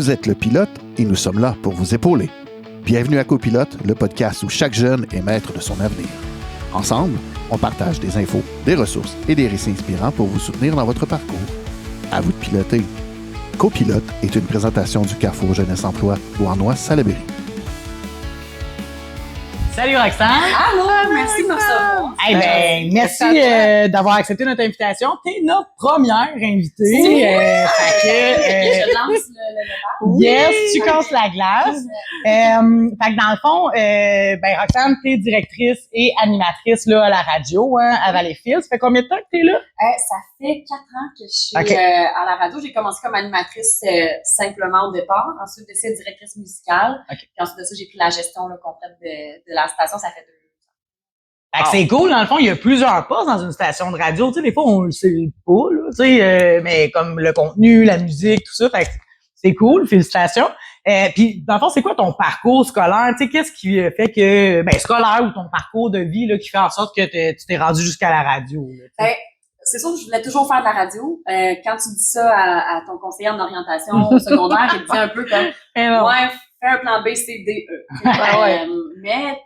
Vous êtes le pilote et nous sommes là pour vous épauler. Bienvenue à Copilote, le podcast où chaque jeune est maître de son avenir. Ensemble, on partage des infos, des ressources et des récits inspirants pour vous soutenir dans votre parcours. À vous de piloter. Copilote est une présentation du Carrefour Jeunesse Emploi Beauharnois-Salaberry. Salut Roxane! Allô, merci de me recevoir. Merci d'avoir accepté notre invitation. T'es notre première invitée. Je lance le débat. Yes, tu casses la glace. Fait que dans le fond, Roxane, t'es directrice et animatrice là, à la radio à Valleyfield. Ça fait combien de temps que t'es là? Ça fait 4 ans que je suis à la radio. J'ai commencé comme animatrice simplement au départ. Ensuite, j'ai été directrice musicale. Puis ensuite de ça, j'ai pris la gestion là, complète de la station. Ça fait 2 ans. Fait que c'est cool, dans le fond, il y a plusieurs postes dans une station de radio. Tu sais, des fois, on le sait pas, là, tu sais, mais comme le contenu, la musique, tout ça. Fait que c'est cool, félicitations. Puis, dans le fond, c'est quoi ton parcours scolaire? Tu sais, qu'est-ce qui fait que, scolaire ou ton parcours de vie, là, qui fait en sorte que tu t'es rendu jusqu'à la radio, là, c'est sûr que je voulais toujours faire de la radio. Quand tu dis ça à ton conseiller en orientation au secondaire, il te dit un peu comme, ouais, fais un plan B, C, D, E. Mais,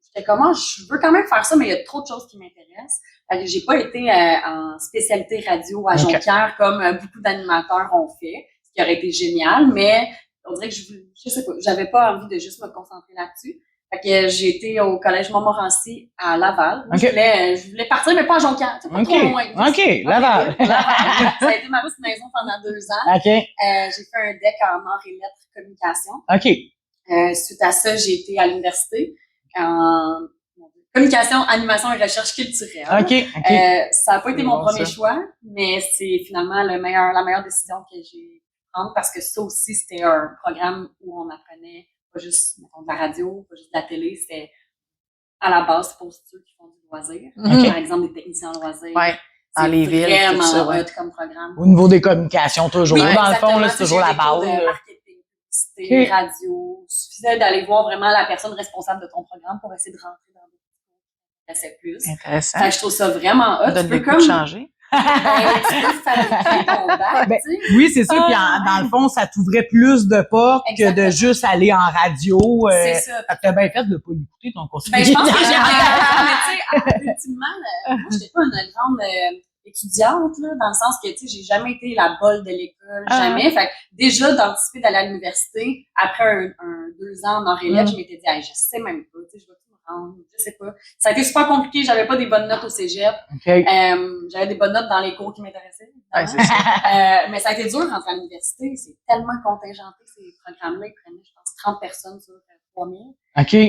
j'étais comment, je veux quand même faire ça, mais il y a trop de choses qui m'intéressent. J'ai pas été en spécialité radio à Jonquière comme beaucoup d'animateurs ont fait, ce qui aurait été génial, mais on dirait que je sais pas, j'avais pas envie de juste me concentrer là-dessus. Fait que j'ai été au collège Montmorency à Laval. Je voulais partir, mais pas à Jonquière. Pas trop loin. Laval. Ça a été ma petite maison pendant 2 ans. J'ai fait un DEC en arts et lettres communication. Suite à ça, j'ai été à l'université en communication, animation et recherche culturelle. Ça n'a pas été mon premier choix, mais c'est finalement la meilleure décision que j'ai prise parce que ça aussi, c'était un programme où on apprenait pas juste mettons, de la radio, pas juste de la télé, c'était à la base pour ceux qui font du loisir. Par exemple, des techniciens en loisir. Dans les villes, vraiment tout ça, hot comme programme. Au niveau des communications, toujours. Oui, dans le fond, là, c'est toujours la base. De marketing, publicité, radio. Il suffisait d'aller voir vraiment la personne responsable de ton programme pour essayer de rentrer dans des choses qui plus. Intéressant. Je trouve ça vraiment hot. Ça donne le goût de changer. Tu peux fabriquer ton bac, oui, c'est ça. Puis dans le fond, ça t'ouvrait plus de portes que de juste aller en radio. C'est ça. Fait que t'as bien fait de pas écouter ton conseiller. Je pense que j'ai mais tu sais, ultimement, moi, j'étais pas une grande étudiante, là, dans le sens que, tu sais, j'ai jamais été la bolle de l'école, jamais. Fait que déjà, d'anticiper d'aller à l'université, après 2 ans en arts et lettres, je m'étais dit, je sais même pas, tu sais, je vais tout me rendre, je sais pas. Ça a été super compliqué, j'avais pas des bonnes notes au cégep. J'avais des bonnes notes dans les cours qui m'intéressaient. C'est ça. Mais ça a été dur rentrer à l'université, c'est tellement contingenté, ces programmes-là, ils prenaient, je pense, 30 personnes sur 3000.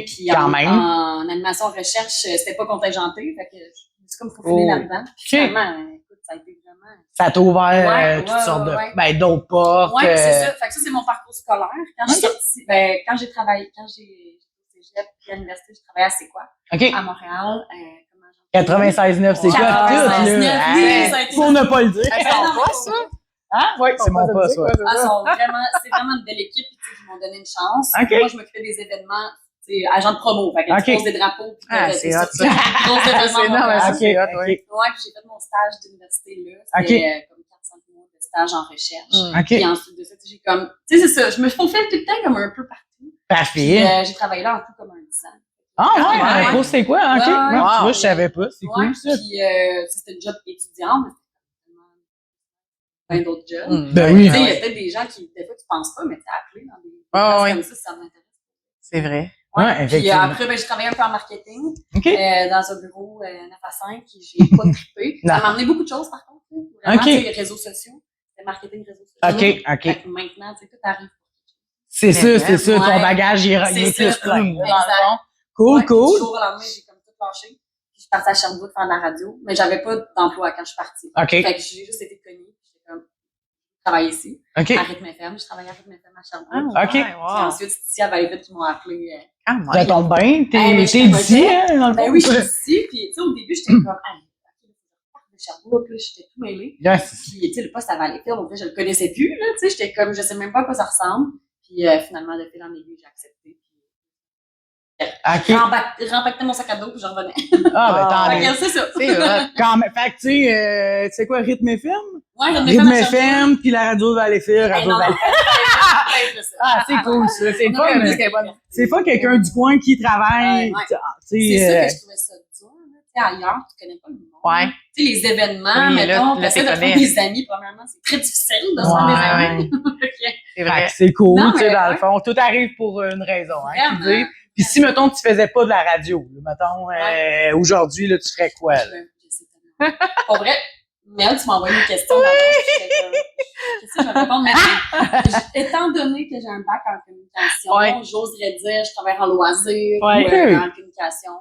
Puis quand même. En animation recherche, c'était pas contingenté, fait que c'est comme faufilé là-dedans. Finalement, écoute, ça a été vraiment... Ça t'a ouvert toutes sortes de d'autres portes. Oui, c'est ça. Fait que ça, c'est mon parcours scolaire. Quand je suis sortie, quand j'ai travaillé, quand j'ai cégep puis à l'université, j'ai travaillé à C'est quoi? À Montréal. 96.9, c'est quoi? 96.9, pour ne pas le dire. C'est ton poste, ça? Hein? Oui, c'est mon poste, ça. C'est vraiment une belle équipe, puis ils m'ont donné une chance. Moi, je m'occupais des événements, agent de promo, fait que tu poses des drapeaux, puis c'est hot, ça. gros événements. C'est hot, oui. Ouais, puis j'ai fait mon stage d'université là. C'était comme 4-5 mois de stage en recherche. Puis ensuite de ça, j'ai comme, tu sais, c'est ça, je me faufile tout le temps comme un peu partout. Parfait. J'ai travaillé là en tout comme un 10 ans. Ah ouais, c'est quoi? OK. Moi, je savais pas. C'est cool, ça. Puis c'était une job étudiant, mais plein d'autres jobs. Ben oui. Tu sais, il y a peut-être des gens qui, des fois, tu penses pas, mais tu as appelé dans des places comme ça m'intéresse. C'est vrai. Puis après, j'ai travaillé un peu en marketing, dans un bureau 9 à 5, j'ai pas trippé. Ça m'a amené beaucoup de choses, par contre. Vraiment, les réseaux sociaux. Le marketing réseaux sociaux. Fait que maintenant, tu sais, tout arrive. C'est ça. Ton bagage, il est plus plein. Exact. Cool. Du jour au lendemain, j'ai comme tout lâché. Puis je suis partie à Sherbrooke faire de la radio, mais j'avais pas d'emploi quand je suis partie. Fait que j'ai juste été connue. J'étais comme, je travaille ici. À Rythme FM. Je travaillais à Rythme FM à Sherbrooke. Puis ensuite, c'est ici à Valleyfield qui m'ont appelé. Ça tombe bien. T'es d'ici, hein? Ben oui, je suis d'ici. Puis, tu sais, au début, j'étais comme, de Sherbrooke, là, j'étais tout mêlée. Puis, tu sais, le poste à Valleyfield, en fait, je le connaissais plus, là. Tu sais, j'étais comme, je sais même pas à quoi ça ressemble. Puis, finalement, de fil en aiguille, j'ai accepté. Rempactais mon sac à dos puis j'en revenais. C'est ça. Fait que tu sais, c'est quoi, Rythme FM? Ouais, Rythme FM puis la radio Valleyfield, radio Valleyfield. Ah, c'est cool, ça. C'est Non, pas, mais c'est bonne. c'est pas quelqu'un du coin qui travaille. Ouais. C'est C'est ça que je trouvais ça dur. Là. Tu sais, ailleurs, tu connais pas le monde. Ouais. Tu sais, les événements, Oui, mettons, là, t'essaies de t'es faire des amis, premièrement, c'est très difficile de se faire des amis. C'est Fait que vrai. c'est cool, Non, tu sais, mais dans ouais. le fond. Tout arrive pour une raison, hein, qui Vraiment. dit. Puis si, mettons, tu faisais pas de la radio, là, mettons, aujourd'hui, là, tu ferais quoi, là? Je sais tellement. Pour vrai, Mel, tu m'as envoyé une question d'avant. Qu'est-ce que je vais répondre? Mais étant donné que j'ai un bac en communication, j'oserais dire je travaille en loisir ou en communication.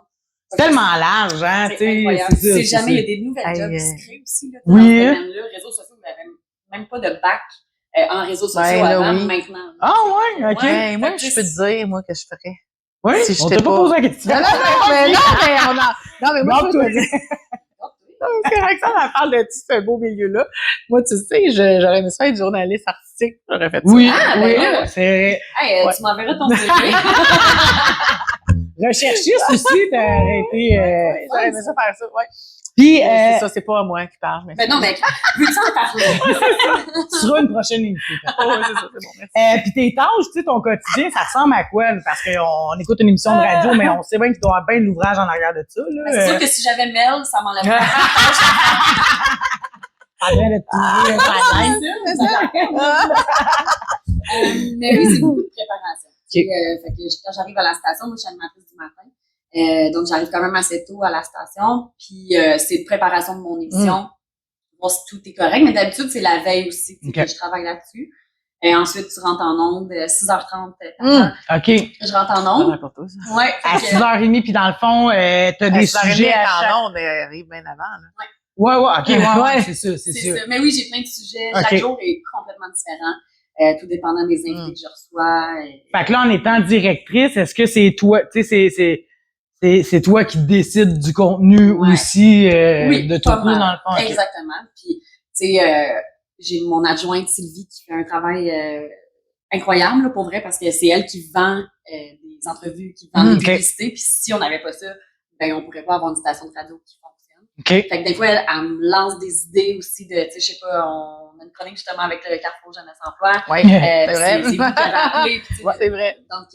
C'est tellement large, hein, tu C'est sais. incroyable. C'est ça, Si jamais il y a des nouvelles Hey, jobs qui se créent aussi, là, oui. dans ce domaine-là, réseaux sociaux, vous n'avez même pas de bac en réseaux sociaux là, avant, oui. maintenant. Ah, ouais, OK. Ouais. Moi, je peux te dire, moi, que je ferais. Oui, Si on j'étais t'a pas pas- posé la question. Non, mais on a. Non, mais moi, Non, je toi. peux te dire. C'est Roxane, elle parle de tout ce beau milieu-là. Moi, tu sais, j'aurais aimé ça être journaliste artistique. J'aurais fait ça. Oui, Ah, ben oui, là. c'est Hey, Ouais. tu m'enverras ton CV. recherchiste aussi, t'as arrêté. J'aurais aimé ça faire ça, ouais. Puis, C'est ça, c'est pas à moi qui parle. Mais Ben non, mais veux-tu en parler? tu seras une prochaine invitée. ouais, c'est ça, c'est bon, merci. Puis tes tâches, tu sais, ton quotidien, ça ressemble à quoi? Là? Parce qu'on écoute une émission de radio, mais on sait bien qu'il doit y avoir bien de l'ouvrage en arrière de ça. Là. Ben, c'est sûr que si j'avais Mel, ça m'enlèverait. En train de te trouver un Mais oui, c'est beaucoup de préparation. Fait que quand j'arrive à la station, moi, je suis animatrice du matin. Donc, j'arrive quand même assez tôt à la station. Puis, c'est de préparation de mon émission. Voir si tout est correct. Mais d'habitude, c'est la veille aussi que je travaille là-dessus. Et ensuite, tu rentres en onde, 6h30. OK. Je rentre en onde. Pour toi, ça. Ouais. À 6h30, puis dans le fond, t'as des sujets à chaque... en ondes, arrive bien avant, là. Ouais, OK, ouais, c'est ça, c'est C'est sûr. ça. Mais oui, j'ai plein de sujets. Ok. Chaque jour est complètement différent. Tout dépendant des invités que je reçois. Fait que là, en étant directrice, est-ce que c'est toi, tu sais, c'est toi qui décides du contenu aussi, Oui, de tout pas mal. dans le fond? Exactement. Puis, tu sais, j'ai mon adjointe Sylvie qui fait un travail incroyable, là, pour vrai, parce que c'est elle qui vend des entrevues, qui vend des publicités. Puis si on n'avait pas ça, ben on pourrait pas avoir une station de radio qui fonctionne. OK. Fait que des fois, elle me lance des idées aussi de, tu sais, je sais pas, on a une chronique justement avec le Carrefour Jeunesse Emploi. Oui, C'est vrai. vous qui avez appelé. puis tu sais, Ouais, c'est vrai. Donc,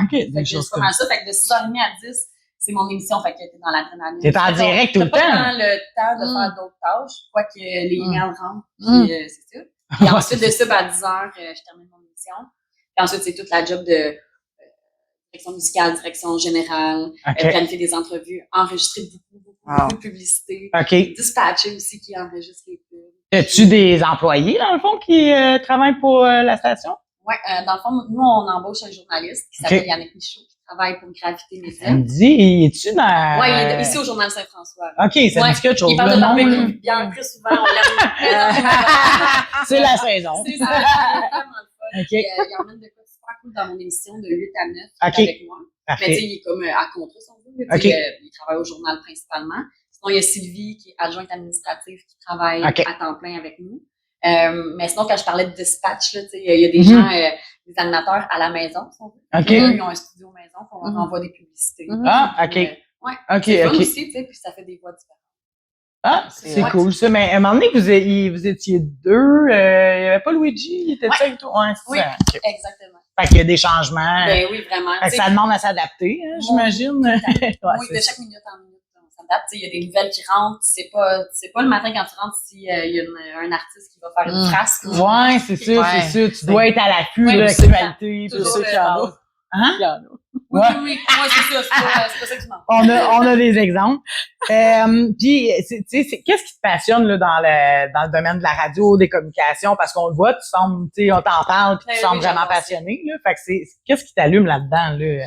OK, Fait des que choses c'est pas mal ça. Fait que de 6h30 à 10, c'est mon émission. Fait que t'es dans l'adrénaline. T'es en direct tout le T'as pas temps. vraiment le temps de faire d'autres tâches, quoique les emails rentrent. Puis, c'est ça. Puis ensuite de ça, ben, à 10h, je termine mon émission. Puis ensuite, c'est toute la job de direction musicale, direction générale, planifier des entrevues, enregistrer beaucoup de publicité. OK. Dispatcher aussi qui enregistre les pubs. As-tu des employés, dans le fond, qui travaillent pour la station? Ouais, dans le fond, nous, on embauche un journaliste qui s'appelle Yannick Michaud, qui travaille pour Gravité Média. Elle me dit, es-tu dans... Ouais, il est ici au Journal Saint-François. OK, ça me dit quelque chose. Il parle de Le nom, barbecue là. de bière très souvent, on l'aime. C'est la saison. C'est ça, c'est vraiment le fun. OK. Il emmène de quoi super cool dans mon émission de 8 à 9 OK. avec moi. Mais tu sais, Parfait. il est comme à contrat, si on veut. OK. Il travaille au journal principalement. Sinon, il y a Sylvie, qui est adjointe administrative, qui travaille à temps plein avec nous. Mais sinon, quand je parlais de dispatch, là, tu sais, il y a des gens, des animateurs à la maison, si on veut. OK. Eux, ils ont un studio maison, qu'on envoie des publicités. Ah, OK. Ouais. OK, C'est fun OK. aussi, tu sais, puis ça fait des voix différentes. Ah, c'est Ouais. cool, ça. Mais à un moment donné, vous étiez deux. Il n'y avait pas Luigi, il était seul et tout. Ouais, c'est Oui, ça. OK. exactement. Fait qu'il y a des changements. Ben oui, vraiment. Fait que ça demande à s'adapter, hein, j'imagine. Ouais, Oui, c'est de ça. chaque minute en minute, on s'adapte. Il y a des nouvelles qui rentrent. C'est pas le matin quand tu rentres s'il y a un artiste qui va faire une phrase. Ouais, c'est ça, Ouais. c'est ça. Tu dois être à l'affût Ouais, de c'est l'actualité. toujours tout ça le qu'il y en a. base. Hein? Il y en a. Oui, Ouais. oui, c'est ça. C'est pas ça que tu demandes. On a des exemples. Puis, tu sais, qu'est-ce qui te passionne là, dans le domaine de la radio, des communications? Parce qu'on le voit, tu sembles, tu sais, on t'en parle, puis tu Oui, sembles vraiment j'adore ça. passionné. Là. Fait que qu'est-ce qui t'allume là-dedans? Là?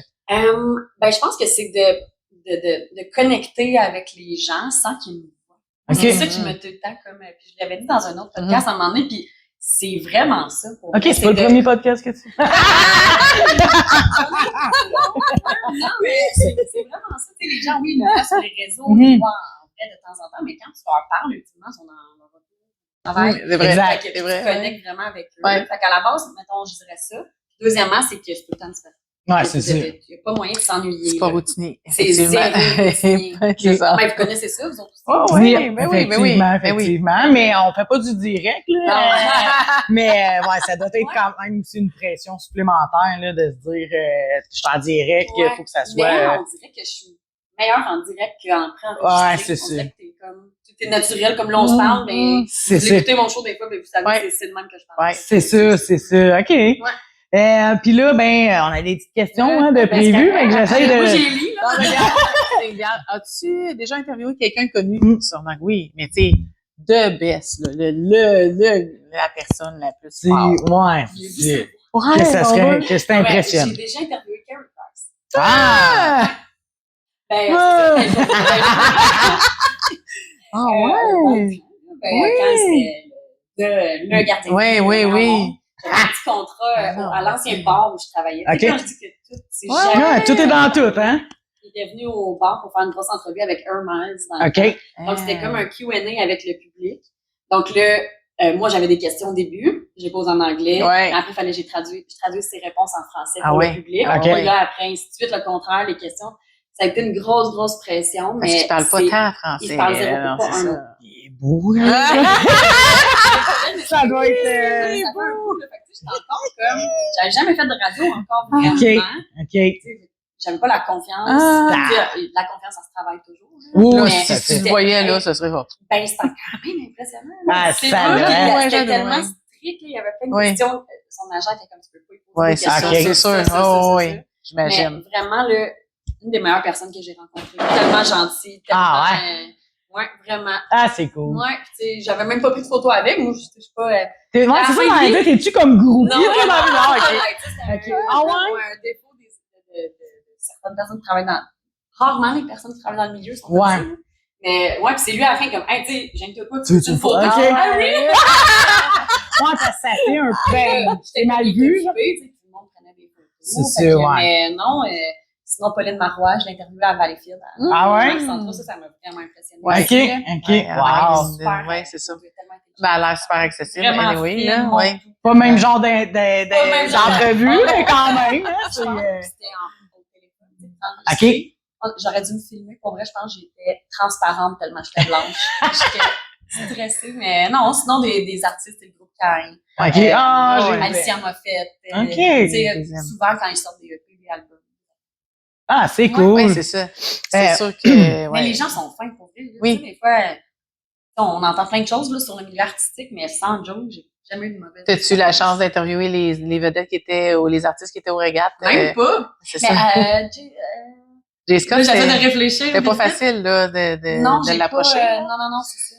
Ben, je pense que c'est de connecter avec les gens sans qu'ils nous voient. OK. C'est ça qui me tout le temps comme, puis je l'avais dit dans un autre podcast à un moment donné, puis c'est vraiment ça pour moi. OK, c'est pas le premier podcast que tu fais. Non, mais c'est vraiment ça. Tu sais, les gens, oui, ils nous voient sur les réseaux, Mhm. ils nous voient en vrai de temps en temps, mais quand tu leur parles, ultimement, ils sont dans leur travail. C'est vrai. Exact. Fait que C'est tu vrai. connectes vraiment avec eux. Ouais. Fait qu'à la base, mettons, je dirais ça. Puis deuxièmement, c'est que c'est tout le temps différent. Ouais, c'est ça. Il n'y a pas moyen de s'ennuyer. C'est pas routinier. C'est zéro routinier. C'est ça. Mais vous connaissez ça, vous autres aussi? Oh, Oui, effectivement. effectivement. Mais on fait pas du direct, là. Mais ouais, ça doit être quand même aussi une pression supplémentaire, là, de se dire, je suis en direct, il faut que ça soit. Mais on dirait que je suis meilleure en direct qu'en pré-enregistré. Ouais, c'est ça. On dirait que t'es naturel, comme là, on se parle, mais c'est vous écoutez mon show des fois, mais vous savez, c'est le même que je parle. Ouais, c'est ça. OK. Ouais. Puis là, on a des petites questions de prévues, mais que j'essaie de... Moi, j'ai lu, là. Regarde, as-tu déjà interviewé quelqu'un connu? Sûrement que oui, mais tu sais, the best, là, la personne la plus forte. Ouais. Que c'est impressionnant. J'ai déjà interviewé Carrie Price. Ah! Ben, c'est ça. Ouais. Quand c'était le gardien. Oui. J'avais un petit contrat à l'ancien bar où je travaillais. Okay. Quand je dis que tout, c'est jamais... tout est dans tout, hein? Il était venu au bar pour faire une grosse entrevue avec Miles dans le temps. Donc, c'était comme un Q&A avec le public. Donc là, moi, j'avais des questions au début. Je les pose en anglais. Ouais. Après, il fallait que je traduise ses réponses en français Ah pour ouais. le public. Okay. Et là, après, ainsi de suite, le contraire, les questions. Ça a été une grosse pression. Parce mais qu'il parle pas tant français. Il parle zéro, non, pas un mot. Il est beau, Ça doit être... Ça fait un coup, là. Fait que, j'étais encore comme... J'avais jamais fait de radio encore vraiment. OK. J'aime pas la confiance. La confiance, ça se travaille toujours. Oui, mais si tu le voyais, là, ce serait fort. Ben, c'était quand même impressionnant. Ah, c'est ça vrai. va. C'était tellement strict. Il y avait plein de questions. Son agent était comme tu peux pas y poser des questions. C'est sûr. Oui, j'imagine. Mais vraiment, une des meilleures personnes que j'ai rencontrées. Tellement gentille. Tellement, ouais, vraiment. Ah, c'est cool. Ouais, tu sais, j'avais même pas pris de photo avec. Moi, je sais pas. C'est ça, dans la vie, t'es-tu comme groupie? Non, OK. Ah ouais? Un défaut de certaines personnes qui travaillent dans... Rarement les personnes qui travaillent dans le milieu sont comme ça. Mais ouais, puis c'est lui à la fin comme, hey, tu sais, j'aime pas, tu veux une photo? OK. Ah oui! Moi, ça fait un peu. J'étais mal vu. Tout le monde prenait des photos. C'est sûr, ouais. Mais non, sinon, Pauline Marois, je l'ai interviewée à Valleyfield. Ah ouais? Ça m'a vraiment impressionné. OK. Ouais, c'est ça. Ben, elle a l'air super accessible. Vraiment anyway, là. Ouais. Pas même genre d'entrevue, mais quand même. C'était au téléphone. OK. J'aurais dû me filmer. Pour vrai, je pense que j'étais transparente tellement j'étais blanche. J'étais stressée. Mais non, sinon, des artistes, c'est le groupe Cain. OK. Alicia Moffett. OK. Souvent, quand ils sortent des EP, des albums. Ah, c'est cool. Oui, c'est ça. C'est sûr que... Mais les gens sont fins pour vrai. Oui. Des fois, on entend plein de choses là, sur le milieu artistique, mais sans joke, j'ai jamais eu de mauvaise. T'as-tu la chance d'interviewer les vedettes qui étaient, ou les artistes qui étaient au régates? Même pas. C'est mais, ça. Jay Scott, j'essaie de réfléchir. C'était pas facile, là, de l'approcher. Non, c'est ça.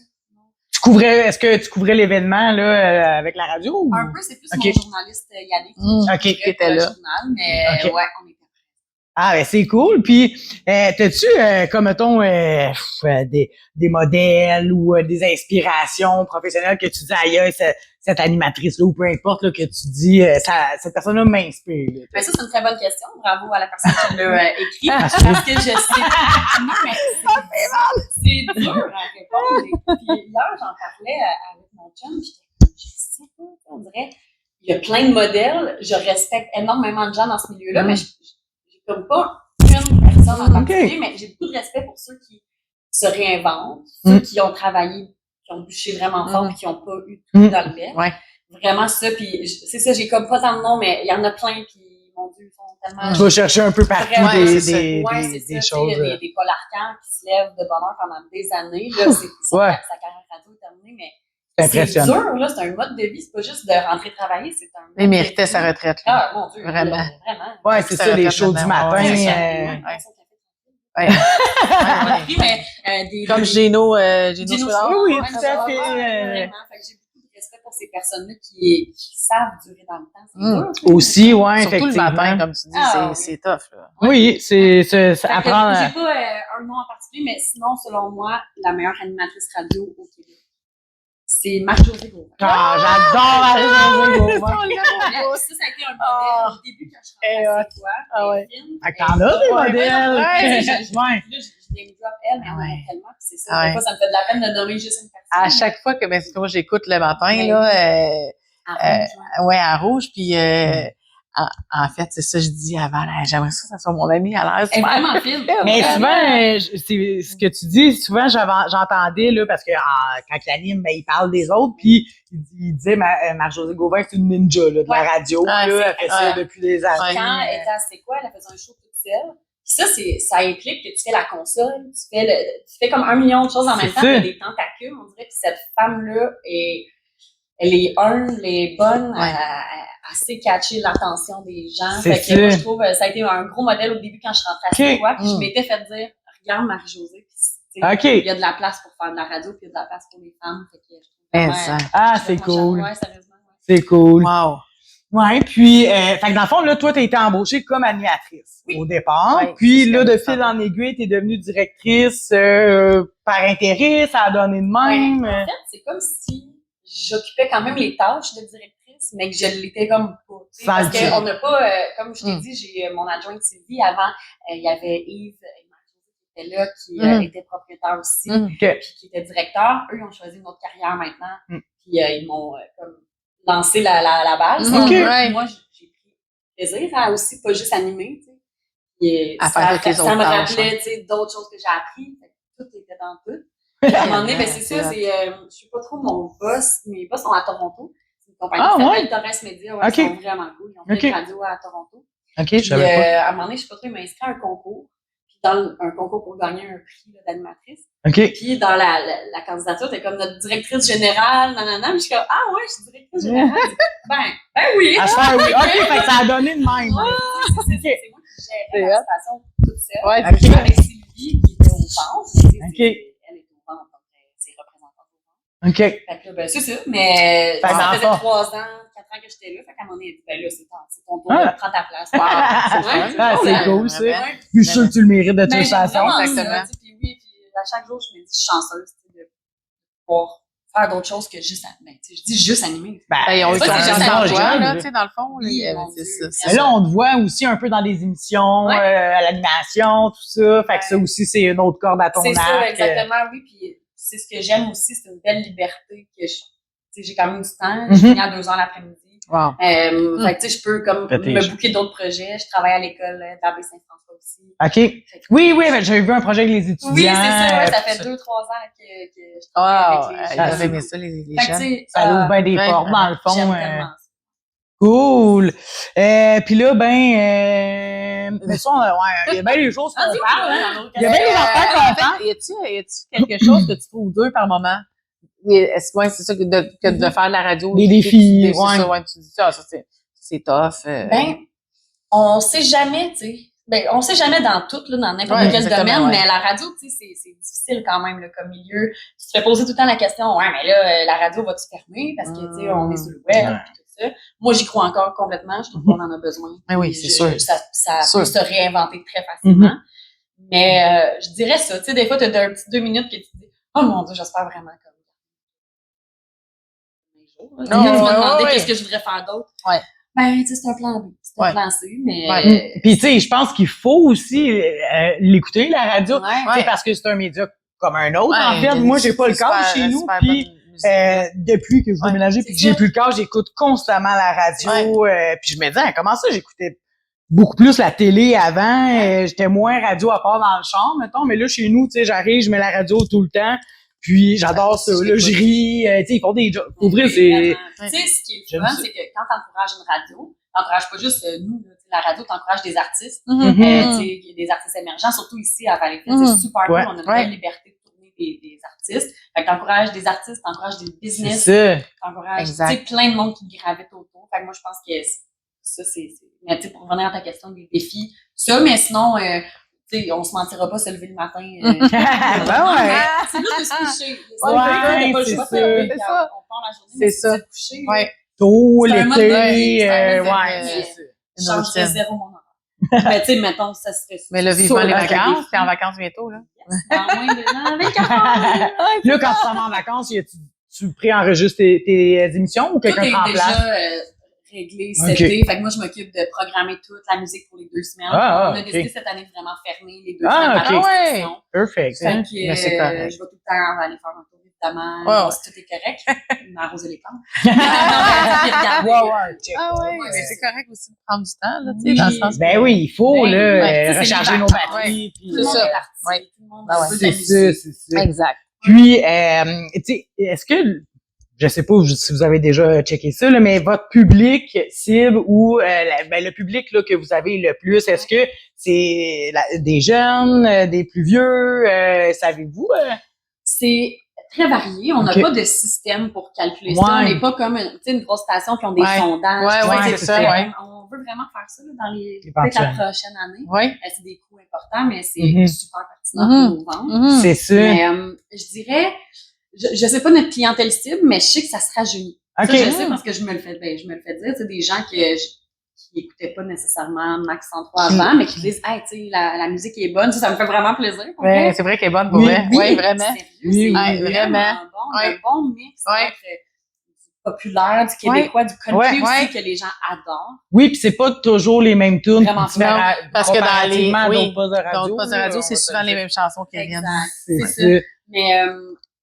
Est-ce que tu couvrais l'événement, là, avec la radio? Ou? Un peu, c'est plus mon journaliste Yannick qui était là. Journal, mais ouais, on était. Ah, ben c'est cool. Puis, t'as-tu, comme mettons, des modèles ou des inspirations professionnelles que tu dis, aïe, cette animatrice-là, ou peu importe, là, que tu dis, cette personne-là m'inspire. Ben ça, c'est une très bonne question. Bravo à la personne qui l'a écrit. Parce que je sais. Non, mais c'est dur à répondre. Puis là, j'en parlais avec mon chum, je sais pas, on dirait, il y a plein de modèles. Je respecte énormément de gens dans ce milieu-là, mais j'ai comme pas une personne en particulier, mais j'ai beaucoup de respect pour ceux qui se réinventent, ceux qui ont travaillé, qui ont bûché vraiment fort et qui n'ont pas eu tout dans le bec. Ouais. Vraiment ça, puis c'est ça, j'ai comme pas tant de noms, mais il y en a plein, puis mon Dieu, ils sont tellement... Tu vas chercher un peu partout des choses. Il y a des Paul Arcand qui se lèvent de bonheur pendant des années, là, sa carrière radio est terminée, mais c'est dur, là, c'est un mode de vie, c'est pas juste de rentrer travailler, c'est un mode il méritait sa retraite, là. Ah, mon Dieu. Vraiment. Ouais, c'est ça, les shows du matin. Comme Géno Soulard. Oui, tout à fait. Vraiment. Fait que j'ai beaucoup de respect pour ces personnes-là qui savent durer dans le temps. Aussi, ouais, effectivement. Surtout le matin, comme tu dis, c'est tough, là. Oui, c'est apprendre. J'ai pas un nom en particulier, mais sinon, selon moi, la meilleure animatrice radio au Québec, c'est Marc-Josée Gauvin. Ah, j'adore Marc-Josée Gauvin. Ça a été un modèle au début quand je suis rentrée avec toi. Ah ouais. T'en as des modèles. Je name drop elle, mais on en a tellement, c'est ça. Des fois, ça me fait de la peine de nommer juste une personne. À chaque fois que moi j'écoute le matin, là, à Rouge, puis En fait, c'est ça que je dis avant. Là, j'aimerais ça soit mon ami à l'aise. Elle est vraiment fine. Mais souvent, c'est ce que tu dis, souvent j'entendais, là, parce que quand il anime, il parle des autres, puis il disait, Marc-Josée Gauvin, c'est une ninja là, de la radio, là, elle fait ça depuis des années. Quand elle était à C'est quoi, elle faisait un show toute seule. Puis ça implique que tu fais la console, tu fais comme 1 million de choses en même temps, tu as des tentacules, on dirait, puis cette femme-là elle est humble, elle est bonne, elle sait catcher l'attention des gens. Fait que moi, je trouve, ça a été un gros modèle au début quand je suis rentrée à C'est quoi, puis je m'étais fait dire, regarde Marie-Josée, puis il y a de la place pour faire de la radio, puis il y a de la place pour les femmes. Fait que c'est cool. Ouais, sérieusement. C'est cool. Wow. Ouais, puis, fait que dans le fond, là, toi, t'as été embauchée comme animatrice au départ. Oui, puis là, de fil en aiguille, t'es devenue directrice par intérêt, ça a donné de même. Ouais, en fait, c'est comme si j'occupais quand même les tâches de directrice, mais que je l'étais comme pas. Parce qu'on n'a pas, comme je t'ai dit, j'ai mon adjointe Sylvie. Avant, il y avait Yves qui était là, qui était propriétaire aussi, puis qui était directeur. Eux, ils ont choisi une autre carrière maintenant. Puis ils m'ont comme lancé la base. Moi, j'ai pris plaisir à aussi pas juste animer. Ça me rappelait d'autres choses que j'ai appris. Tout était dans tout. À un moment donné, c'est ça, je suis pas trop mon boss. Mes boss sont à Toronto. C'est une compagnie qui s'appelle Torres Media. Ils sont vraiment cool. Ils ont fait une radio à Toronto. Puis, à un moment donné, je sais pas trop, ils m'ont inscrit à un concours. Puis dans un concours pour gagner un prix d'animatrice. Puis dans la candidature, t'es comme notre directrice générale, nanana. Puis je suis comme, ah ouais, je suis directrice générale. Ben oui. Fait que ça a donné de même. C'est moi qui gérais la station toute seule. Avec Sylvie, qui était au centre. C'est représentant au vent. Fait que là, c'est ça. Mais ça faisait 3 ans, 4 ans que j'étais là. Fait qu'à un moment donné, elle dit, là, c'est ton tour, prends ta place. C'est cool, ça. Puis je suis sûr que tu le mérites de toute façon. Exactement. Puis à chaque jour, je me dis, je suis chanceuse de pouvoir faire d'autres choses que juste animer. Je dis juste animer. Ils ont eu ton emploi, là, tu sais, dans le fond. C'est ça. Là, on te voit aussi un peu dans des émissions, à l'animation, tout ça. Fait que ça aussi, c'est une autre corde à ton arc. C'est ça, exactement, oui. Puis c'est ce que j'aime aussi, c'est une belle liberté que j'ai quand même du temps. Je finis à 2h l'après-midi. Wow. Fait que je peux comme me booker d'autres projets. Je travaille à l'école d'Abbé Saint-François aussi. OK. Oui, j'ai vu un projet avec les étudiants. Oui, c'est ça. Ça fait 2-3 ans que je travaille avec les gens. J'avais aimé ça, les jeunes. Ça ouvre bien des portes, dans le fond. J'aime tellement ça. Cool. Puis là, mais ça, il y a bien les choses qu'on parle, hein. Il y a bien les affaires qu'on parle. Y a-tu quelque chose que tu trouves dur par moment? Est-ce que c'est ça que de faire de la radio? Des défis. Tu dis ça, c'est tough. On sait jamais, tu sais. On sait jamais dans tout, là, dans n'importe quel domaine, mais la radio, tu sais, c'est difficile quand même, là, comme milieu. Tu te fais poser tout le temps la question, mais là, la radio va-tu fermer? Parce que, tu sais, on est sur le web, et tout ça. Moi, j'y crois encore complètement. Je trouve qu'on en a besoin. Oui, c'est sûr. Ça peut se réinventer très facilement. Mais, je dirais ça. Tu sais, des fois, t'as un petit 2 minutes que tu te dis, oh mon Dieu, j'espère vraiment comme tu m'as demandé qu'est-ce que je voudrais faire d'autre. Tu sais, c'est un plan B, c'est un plan C, mais... Puis, tu sais, je pense qu'il faut aussi l'écouter, la radio, parce que c'est un média comme un autre, en fait. Moi, j'ai pas le câble chez nous, puis depuis que je veux déménager, puis que j'ai plus le câble, j'écoute constamment la radio, puis je me dis, comment ça, j'écoutais beaucoup plus la télé avant, j'étais moins radio à part dans le char, mettons, mais là, chez nous, tu sais, j'arrive, je mets la radio tout le temps, puis j'adore ça, là, je ris, tu sais, ils font des jobs. Pour vrai, c'est... Tu sais, ce qui est fun, c'est que quand t'encourages une radio, t'encourages pas juste nous, là, la radio, t'encourages des artistes, tu sais, des artistes émergents, surtout ici à Valleyfield, c'est super cool, on a une belle liberté de tourner des artistes. Fait que t'encourages des artistes, t'encourages des business, t'encourages, tu sais, plein de monde qui gravitent autour. Fait que moi, je pense que ça, c'est... Mais tu sais, pour revenir à ta question des défis, ça, mais sinon... tu sais, on se mentira pas se lever le matin. C'est juste de se coucher. C'est ça. On part la journée, mais c'est de se coucher. Tôt, l'été, Je changerais zéro mon horaire. Mais tu sais, mettons, ça serait... Mais là, vivement les vacances, t'es en vacances bientôt, là. Dans moins de 24 heures. Là, quand tu t'en vas en vacances, tu préenregistres tes émissions ou quelqu'un prend en place? Réglé cet été. Fait que moi, je m'occupe de programmer toute la musique pour les 2 semaines. On a décidé cette année de vraiment fermer les 2 semaines par émission. Perfect. Fait que je vais tout le temps aller faire un tour évidemment, Ouais. si tout est correct, m'arroser les plantes. Regarder. Mais c'est correct aussi de prendre du temps, là, tu sais, Oui. dans le sens. Ben oui, il faut, Ben, là, ouais, tu sais, c'est recharger les nos vacances. batteries. Puis, Tout le monde ça. est parti. Ouais. Tout le monde Ah ouais. veut c'est s'amuser. ça, c'est ça. Exact. Puis, tu sais, est-ce que, je sais pas si vous avez déjà checké ça, là, mais votre public cible ou le public là, que vous avez le plus, est-ce que c'est des jeunes, des plus vieux, savez-vous? C'est très varié. On n'a Ok. pas de système pour calculer Ouais. ça. On n'est pas comme une grosse station qui ont des Ouais. sondages. Ouais, Tu sais, c'est ça, ouais. On veut vraiment faire ça là, dans peut-être la Éventuellement. prochaine année. Oui. C'est des coûts importants, mais c'est Mhm. super pertinent pour nous vendre. C'est ça. Mais je dirais, je sais pas notre clientèle cible, mais je sais que ça se rajeunit. Ok. Ça, je sais parce que je me le fais dire. C'est des gens qui écoutaient pas nécessairement Max 103 avant, mais qui disent, hey, tu sais, la musique est bonne. Ça me fait vraiment plaisir. pour Ouais, vrai. c'est vrai qu'elle est bonne pour Oui, vrai. Oui, vraiment. Sérieux, Oui, c'est oui, vraiment. bon. Ouais. Un bon mix Ouais. entre du populaire, du québécois, du country Ouais. aussi, Ouais. que les gens adorent. Oui, puis c'est pas toujours les mêmes tunes. Vraiment différents- parce que dans les- comparativement à oui, d'autres postes de radio. Donc, poste de radio, là, c'est on va souvent se les dire. mêmes chansons qui reviennent. Exact. C'est C'est ça. ça. Mais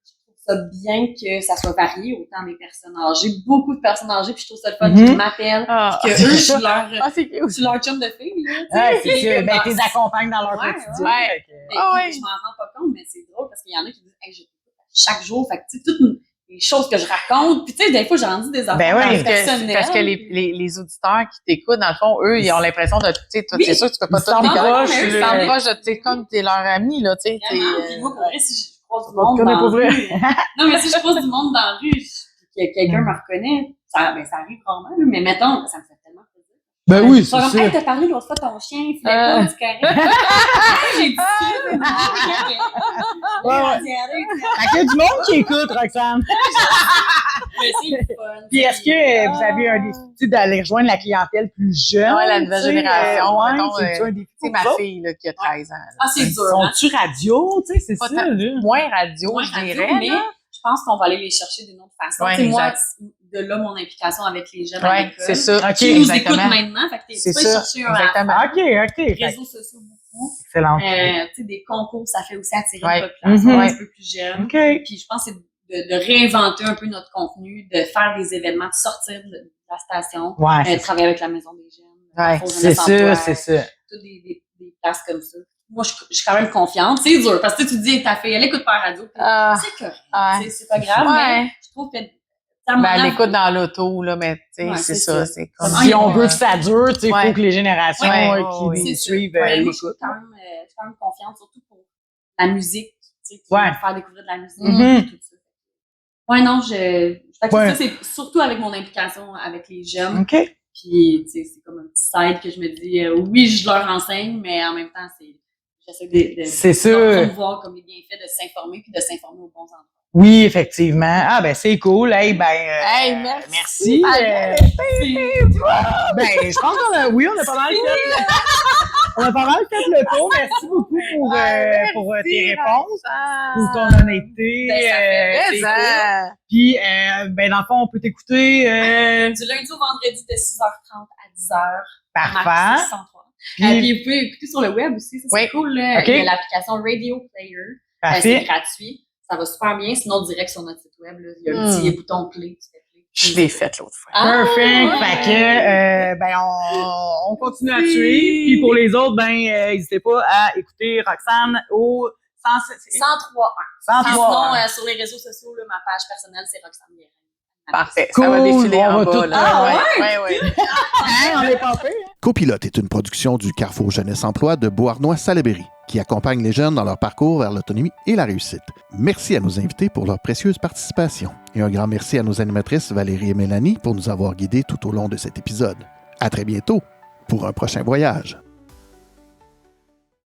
je trouve ça bien que ça soit varié, autant des personnes âgées, beaucoup de personnes âgées, puis je trouve ça le fun Mhm. qu'ils m'appellent, Ah, que eux, je suis leur, ah, c'est cute. je suis leur chum de filles, là. Ah, tu c'est sais, ça. Ben, dans- t'es accompagnes dans leur Ouais, quotidien. ouais. Fait que- Mais Ah ouais. je m'en rends pas compte, mais c'est drôle parce qu'il y en a qui disent, hey, je t'écoute chaque jour. Fait que, tu sais, toutes les choses que je raconte. Puis, tu sais, des fois, j'en dis des affaires Ben ouais, personnelles. Parce que les auditeurs qui t'écoutent, dans le fond, eux, ils ont l'impression de, tu sais, toi, Oui. c'est sûr que tu peux pas Ils tout sont les proches, gars. mais eux, Ils ça sont en est- proches de, tu sais, comme t'es leur ami, là, tu sais. Vraiment. t'es, Puis moi, pour vrai, si je croise du On monde te connaît dans pas la vrai. rue... Non, mais si je croise du monde dans la rue, puis que quelqu'un me reconnaît, ça arrive rarement, là, mais mettons, ça me fait tellement plaisir. Ben oui, Ils sont c'est comme, ça. hey, t'as parlé l'autre fois, ton chien, il filait pas, c'est correct. J'ai dit ça. Ouais, ouais. Fait qu'il y a du monde qui écoute, Roxane. Mais c'est le fun. Puis est-ce que vous avez un défi d'aller rejoindre la clientèle plus jeune? Ouais, la nouvelle tu sais, génération, ouais, mettons, c'est un défi c'est pour ma vous autres? fille, là, qui a 13 ans. là. Ah, c'est dur, hein? Sont-tu radio? Tu sais, c'est Pas ça, tant. là. Moins radio, Moins je radio, dirais, mais là. je pense qu'on va aller les chercher d'une autre façon. Ouais, Tu sais, moi, exact. de là, mon implication avec les jeunes à Ouais, l'école. c'est ça. Ok, Qui nous écoutent exactement. maintenant, fait que tu C'est peux ça, chercher un exactement. OK, OK. Fait que- réseaux sociaux beaucoup. Excellent. Tu sais, des concours, ça fait aussi attirer Ouais. une population Mhm. un petit peu plus jeune. OK. Puis je pense que c'est de réinventer un peu notre contenu, de faire des événements, de sortir de la station, Ouais, c'est travailler avec la Maison des Jeunes, Ouais, Fonds c'est Jeunesse Emploi, ça, c'est ça. toutes des places comme ça. Moi, je suis quand même confiante. C'est dur, parce que tu te dis, ta fille, elle écoute pas la radio. puis Ah, c'est correct. ouais. C'est pas grave, Ouais. mais je trouve que... Ben, elle écoute dans l'auto, là, mais, tu sais, Ouais, c'est c'est ça, ça. c'est comme... Ah, Si il on va- veut que ça dure, tu sais, il Ouais. faut que les générations Ouais, qui oui, nous c'est sûr. suivent Ouais, moi, je suis l'écoutent. quand même confiante, surtout pour la musique, tu sais, qui Ouais. va faire découvrir de la musique Mhm. et tout ça. Ouais, non, fait que Ouais. ça, c'est surtout avec mon implication avec les jeunes. OK. Puis, tu sais, c'est comme un petit side que je me dis, oui, je leur enseigne, mais en même temps, j'essaie C'est de sûr. promouvoir comme les bienfaits de s'informer puis de s'informer aux bons endroits. Oui, effectivement. Ah, ben, c'est cool. Hey, ben, Hey, merci. merci. C'est- Ben, je pense qu'on a, oui, on a pas mal fait, on a pas mal fait le tour. Merci beaucoup pour tes réponses, pour ton honnêteté. Ben, ça fait c'est plaisir. cool. Puis, ben, dans le fond, on peut t'écouter, Du lundi au vendredi de 6h30 à 10h. parfait. 103. Puis, Puis vous pouvez écouter sur le web aussi, ça c'est Oui. cool. Là. Ok. Il y a l'application Radio Player. C'est parfait. gratuit. Ça va super bien. Sinon, direct sur notre site web, là, il y a un petit bouton play. Tu fais play. Je l'ai faite l'autre fois. Ah, Perfect. ouais. Fait que, ben, on continue à suivre. Puis pour les autres, ben, n'hésitez pas à écouter Roxane au 103.1. Puis 103. sinon, sur les réseaux sociaux, là, ma page personnelle, c'est Roxane Guérin. Parfait. Cool, Ça va défiler on en va bas, tout- là. Ah, ouais? Hein, on est pas fait. Copilote est une production du Carrefour Jeunesse Emploi de Beauharnois-Salaberry qui accompagne les jeunes dans leur parcours vers l'autonomie et la réussite. Merci à nos invités pour leur précieuse participation. Et un grand merci à nos animatrices Valérie et Mélanie pour nous avoir guidés tout au long de cet épisode. À très bientôt pour un prochain voyage.